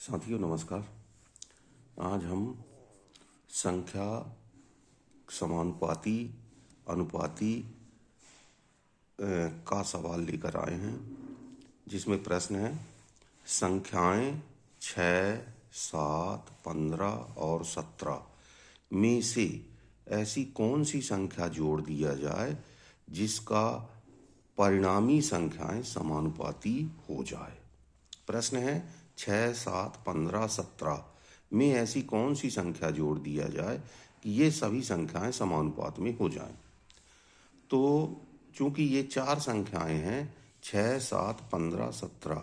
साथियों नमस्कार। आज हम संख्या समानुपाती अनुपाती का सवाल लेकर आए हैं, जिसमें प्रश्न है संख्याएं 6, 7, 15 और 17 में से ऐसी कौन सी संख्या जोड़ दिया जाए जिसका परिणामी संख्याएं समानुपाती हो जाए। प्रश्न है 6, 7, 15, 17 में ऐसी कौन सी संख्या जोड़ दिया जाए कि ये सभी संख्याएं समानुपात में हो जाएं। तो चूंकि ये चार संख्याएं हैं 6, 7, 15, 17,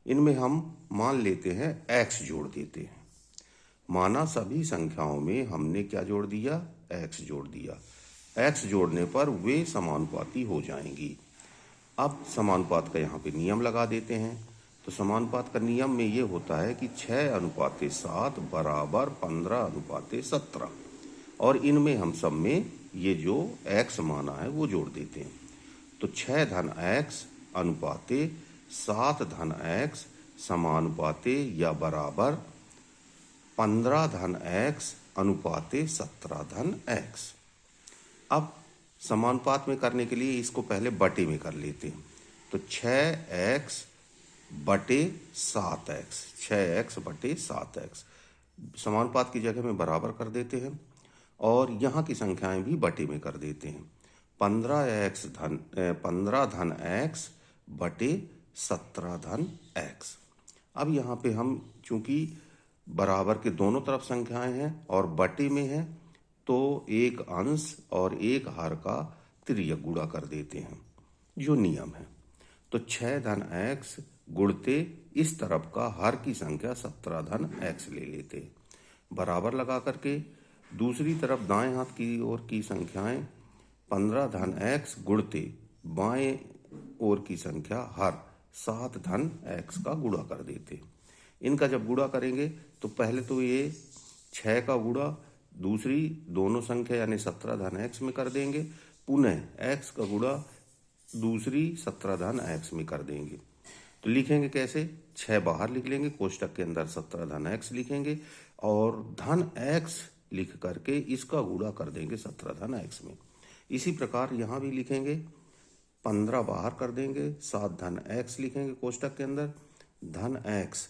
इनमें हम मान लेते हैं x जोड़ देते हैं। माना सभी संख्याओं में हमने क्या जोड़ दिया, x जोड़ दिया। x जोड़ने पर वे समानुपाती हो जाएंगी। अब समानुपात का यहाँ पे नियम लगा देते हैं। तो समानुपात का नियम में ये होता है कि 6:7 बराबर 15:17, और इनमें हम सब में ये जो x माना है वो जोड़ देते हैं। तो 6 धन x अनुपाते 7 धन x समानुपाते या बराबर 15 धन x अनुपाते 17 धन x। अब समानुपात में करने के लिए इसको पहले बटे में कर लेते हैं। तो 6x बटे 7x, 6x बटे 7x समानुपात की जगह में बराबर कर देते हैं, और यहाँ की संख्याएं भी बटे में कर देते हैं। 15 धन x बटे 17 धन x। अब यहाँ पे हम चूंकि बराबर के दोनों तरफ संख्याएं हैं और बटे में है, तो एक अंश और एक हर का तिर्यक गुणा कर देते हैं, जो नियम है। तो 6 धन x गुणते इस तरफ का हर की संख्या 17 धन x ले लेते हैं। बराबर लगा करके दूसरी तरफ दाएं हाथ की ओर की संख्याएं 15 धन x गुणते बाएं ओर की संख्या हर 7 धन x का गुणा कर देते हैं। इनका जब गुणा करेंगे तो पहले तो ये 6 का गुणा दूसरी दोनों संख्या यानी 17 धन x में कर देंगे, पुनः x का गुणा दूसरी 17 धन x में कर देंगे। तो लिखेंगे कैसे, 6 बाहर लिख लेंगे, कोष्टक के अंदर 17 धन x लिखेंगे और धन x लिख करके इसका गुणा कर देंगे 17 धन x में। इसी प्रकार यहाँ भी लिखेंगे, 15 बाहर कर देंगे, 7 धन x लिखेंगे कोष्टक के अंदर, धन x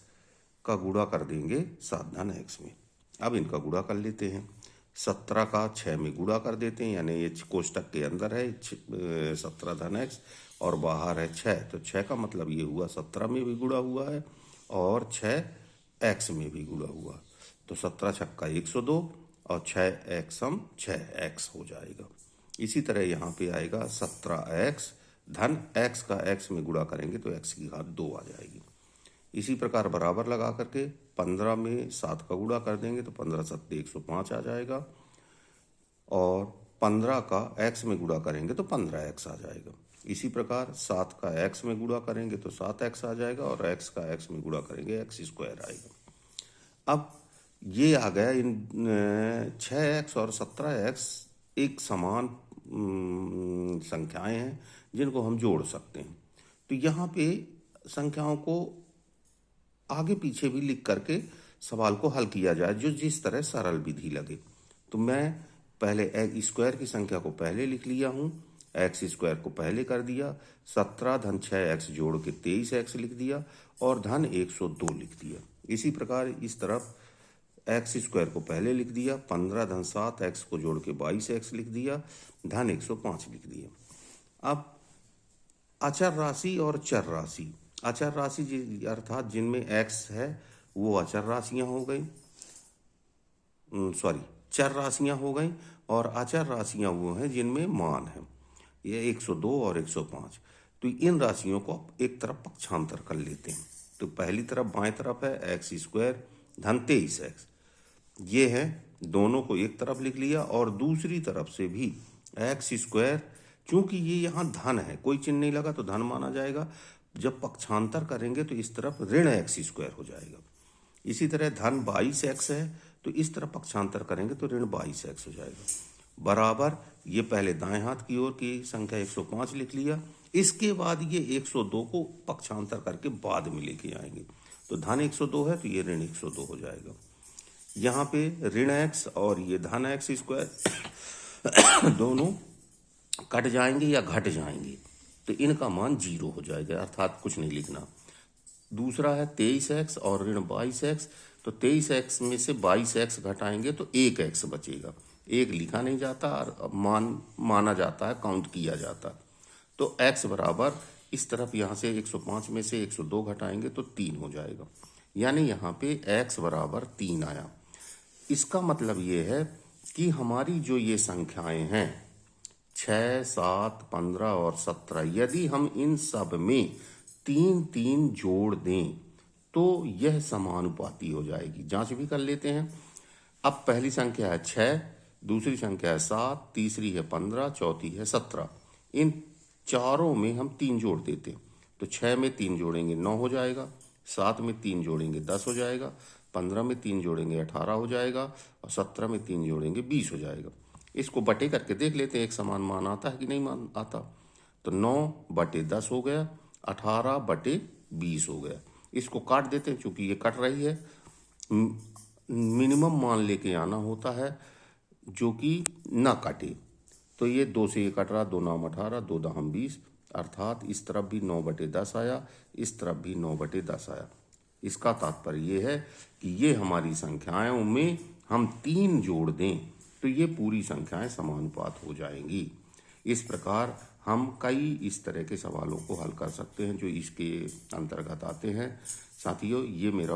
का गुणा कर देंगे 7 धन x में। अब इनका गुणा कर लेते हैं। 17 का 6 में गुणा कर देते हैं, यानी ये कोष्टक के अंदर है 17 धन x और बाहर है 6, तो 6 का मतलब ये हुआ 17 में भी गुणा हुआ है और 6x में भी गुणा हुआ। तो 17 छक्का 102 और 6x सम 6x हो जाएगा। इसी तरह यहाँ पे आएगा 17x धन x का x में गुणा करेंगे तो x की घात 2 आ जाएगी। इसी प्रकार बराबर लगा करके 15 में 7 का गुणा कर देंगे तो 15 सत्ते 105 आ जाएगा, और 15 का x में गुणा करेंगे तो 15x आ जाएगा। इसी प्रकार 7 का x में गुणा करेंगे तो 7x आ जाएगा, और x का x में गुणा करेंगे x स्क्वायर आएगा। अब ये आ गया, इन 6x और 17x एक समान संख्याएं हैं जिनको हम जोड़ सकते हैं। तो यहाँ पे संख्याओं को आगे पीछे भी लिख करके सवाल को हल किया जाए, जो जिस तरह सरल विधि लगे। तो मैं पहले x स्क्वायर की संख्या को पहले लिख लिया हूँ, x स्क्वायर को पहले कर दिया, 17 धन 6x जोड़ के 23x लिख दिया और धन 102 लिख दिया। इसी प्रकार इस तरफ x स्क्वायर को पहले लिख दिया, 15 धन 7x को जोड़ के 22x लिख दिया, धन 105 लिख दिया। अब अचर राशि और चर राशि, अचर राशि अर्थात जिनमें x है वो अचर राशियां हो गई, चर राशियां हो गई, और अचर राशियां वो हैं जिनमें मान है, ये 102 और 105। तो इन राशियों को एक तरफ पक्षांतर कर लेते हैं। तो पहली तरफ बाएं तरफ है x स्क्वायर धन 23x, ये है, दोनों को एक तरफ लिख लिया, और दूसरी तरफ से भी x स्क्वायर, चूंकि ये यहाँ धन है, कोई चिन्ह नहीं लगा तो धन माना जाएगा, जब पक्षांतर करेंगे तो इस तरफ ऋण x स्क्वायर हो जाएगा। इसी तरह धन 22x है, तो इस तरफ पक्षांतर करेंगे तो ऋण 22x हो जाएगा। बराबर ये पहले दाएं हाथ की ओर की संख्या 105 लिख लिया, इसके बाद ये 102 को पक्षांतर करके बाद में लेके आएंगे। तो धन 102 है तो ये ऋण 102 हो जाएगा। यहाँ पे ऋण x और ये धन x स्क्वायर दोनों कट जाएंगे या घट जाएंगे, तो इनका मान 0 हो जाएगा, अर्थात कुछ नहीं लिखना। दूसरा है 23x और ऋण 22x, तो 23x में से 22x घटाएंगे तो 1x बचेगा। एक लिखा नहीं जाता और माना जाता है, काउंट किया जाता। तो x बराबर इस तरफ यहाँ से 105 में से 102 घटाएंगे तो 3 हो जाएगा, यानी यहाँ पे x बराबर 3 आया। इसका मतलब ये है कि हमारी जो ये संख्याएं हैं 6, 7, 15 और 17, यदि हम इन सब में 3 जोड़ दें तो यह समानुपाती हो जाएगी। जांच भी कर लेते हैं। अब पहली संख्या है 6, दूसरी संख्या है 7, तीसरी है 15, चौथी है 17। इन चारों में हम 3 जोड़ देते हैं तो 6 में 3 जोड़ेंगे 9 हो जाएगा, 7 में 3 जोड़ेंगे 10 हो जाएगा, 15 में 3 जोड़ेंगे 18 हो जाएगा और 17 में 3 जोड़ेंगे 20 हो जाएगा। इसको बटे करके देख लेते हैं एक समान मान आता है कि नहीं मान आता। तो 9/10 हो गया, 18/20 हो गया। इसको काट देते हैं, चूंकि ये कट रही है मिनिमम मान लेके आना होता है जो कि ना काटे। तो ये 2 से ये कट रहा, 2 9 18, 2 दहम 20, अर्थात इस तरफ भी 9/10 आया, इस तरफ भी 9/10 आया। इसका तात्पर्य ये है कि ये हमारी संख्याओं में हम 3 जोड़ दें तो ये पूरी संख्याएं समानुपात हो जाएंगी। इस प्रकार हम कई इस तरह के सवालों को हल कर सकते हैं जो इसके अंतर्गत आते हैं। साथियों, ये मेरा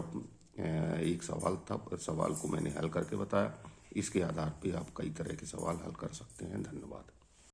एक सवाल था, सवाल को मैंने हल करके बताया। इसके आधार पे आप कई तरह के सवाल हल कर सकते हैं। धन्यवाद।